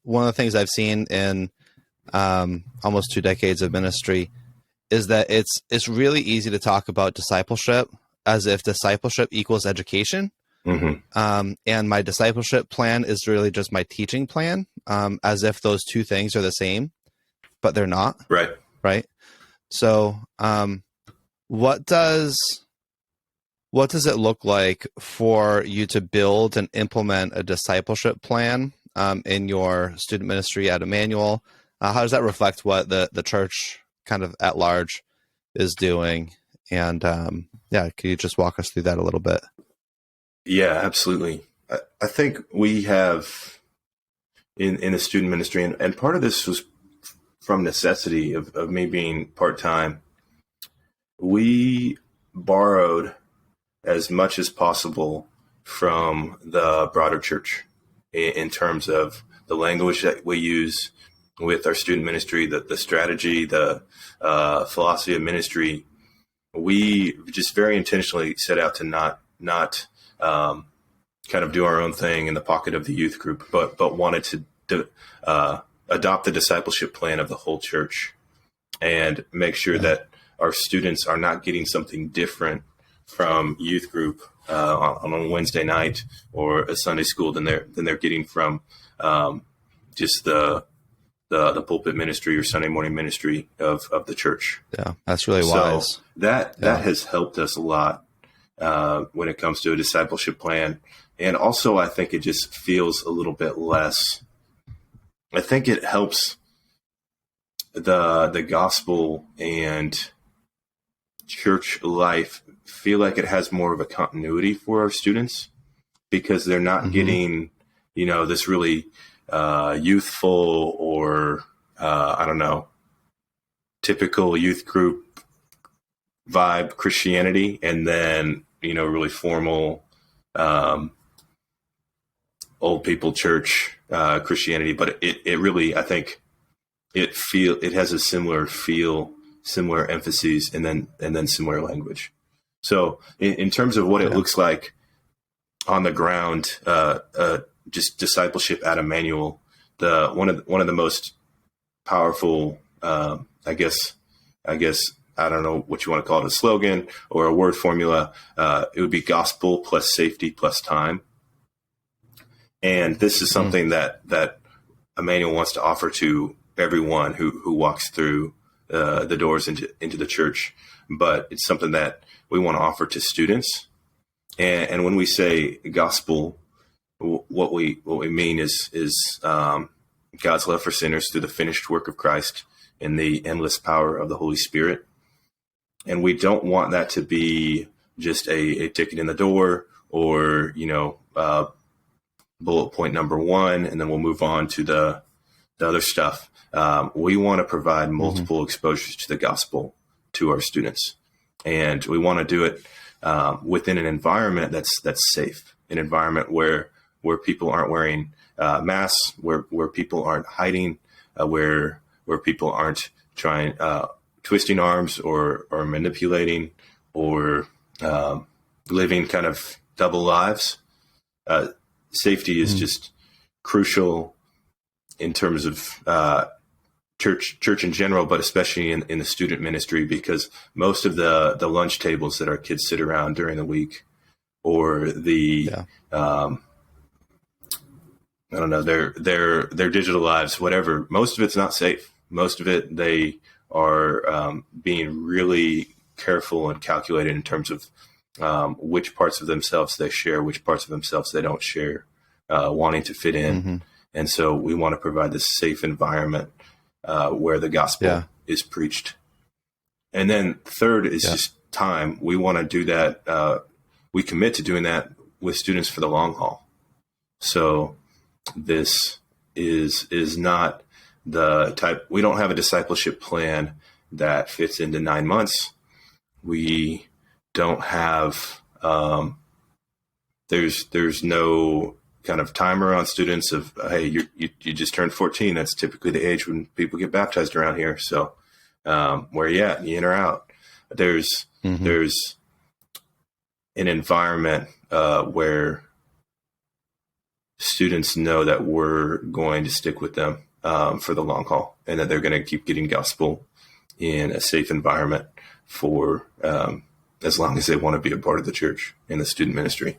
one of the things I've seen in almost 2 decades of ministry is that it's really easy to talk about discipleship as if discipleship equals education. And my discipleship plan is really just my teaching plan, as if those two things are the same, but they're not. Right. Right. So, what does it look like for you to build and implement a discipleship plan in your student ministry at Immanuel? How does that reflect what the church kind of at large is doing? And can you just walk us through that a little bit? Yeah, absolutely. I think we have in the student ministry, and part of this was from necessity of me being part-time. We borrowed as much as possible from the broader church in terms of the language that we use with our student ministry, the strategy, the philosophy of ministry. We just very intentionally set out to not kind of do our own thing in the pocket of the youth group, but wanted to adopt the discipleship plan of the whole church and make sure that our students are not getting something different from youth group on a Wednesday night or a Sunday school than they're getting from just the pulpit ministry or Sunday morning ministry of the church. Yeah, that's really wise. So that has helped us a lot when it comes to a discipleship plan. And also, I think it just feels a little bit less. I think it helps the gospel and church life feel like it has more of a continuity for our students, because they're not getting, this really youthful or I don't know, typical youth group vibe Christianity, and then really formal old people church Christianity. But it really, I think it has a similar feel, similar emphases, and then similar language. So in terms of what it looks like on the ground, just discipleship at Immanuel, one of the most powerful, I guess I don't know what you want to call it, a slogan or a word formula. It would be gospel plus safety plus time. And this is something that Immanuel wants to offer to everyone who walks through the doors into the church. But it's something that we want to offer to students. And when we say gospel, what we mean is God's love for sinners through the finished work of Christ and the endless power of the Holy Spirit. And we don't want that to be just a ticket in the door or, bullet point number 1, and then we'll move on to the other stuff. We want to provide multiple exposures to the gospel to our students. And we want to do it within an environment that's safe, an environment where people aren't wearing masks, where people aren't hiding, where people aren't trying twisting arms or manipulating or living kind of double lives. Safety is just crucial in terms of church in general, but especially in the student ministry, because most of the lunch tables that our kids sit around during the week, or the I don't know, their digital lives, whatever, most of it's not safe. Most of it, they are being really careful and calculated in terms of which parts of themselves they share, which parts of themselves they don't share, wanting to fit in. And so we want to provide this safe environment where the gospel is preached. And then third is just time. We want to do that. We commit to doing that with students for the long haul. So this is not the type, we don't have a discipleship plan that fits into 9 months. We don't have, there's no kind of timer on students of, hey, you just turned 14. That's typically the age when people get baptized around here. So where are you at? You in or out? There's an environment where students know that we're going to stick with them for the long haul, and that they're going to keep getting gospel in a safe environment for as long as they want to be a part of the church and the student ministry.